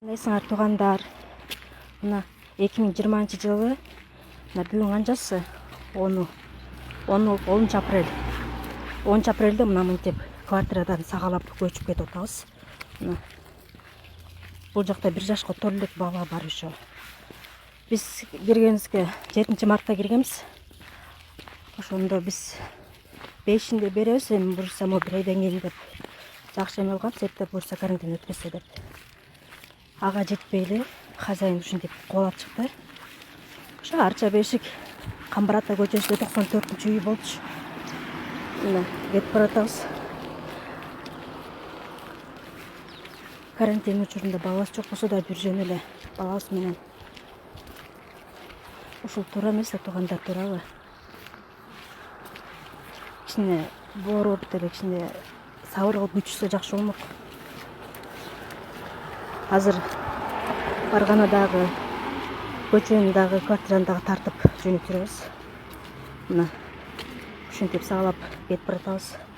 Эсиңер туугандар, мына 2020-жылы мына бүгүн канчасы 10 апрель. 10 апрелде мына мынтип квартирадан сагалап көчүп кетип атабыз. Мына бул жакта 1 жашка толо элек бала бар ошо. Биз киргенибизге 7 мартта киргенбиз. Ошондо биз 5-inde беребиз, эми бурса бир айдан кийин деп жакшы эме кылган, септеп бурса карантин өткөзсө деп. Ага жетпейли, хозяин ушинтип кубалап чыкты. Ошо Арча бешик Камбар ата көчөсүндө 94-үй болчу. Мына кетип баратабыз. Карантин учурунда балабыз жок болсо да бир жөн эле балабыз менен. Ушул туура эмес туугандар, туурабы? Кичине бооруп деле кичине сабыр кылып күтүшсө жакшы болмок. Азыр барганда дагы көчөнү дагы квартираны дагы тартып жөнөтүп жүрөбүз. Мына ушинтип сагалап кетип баратабыз.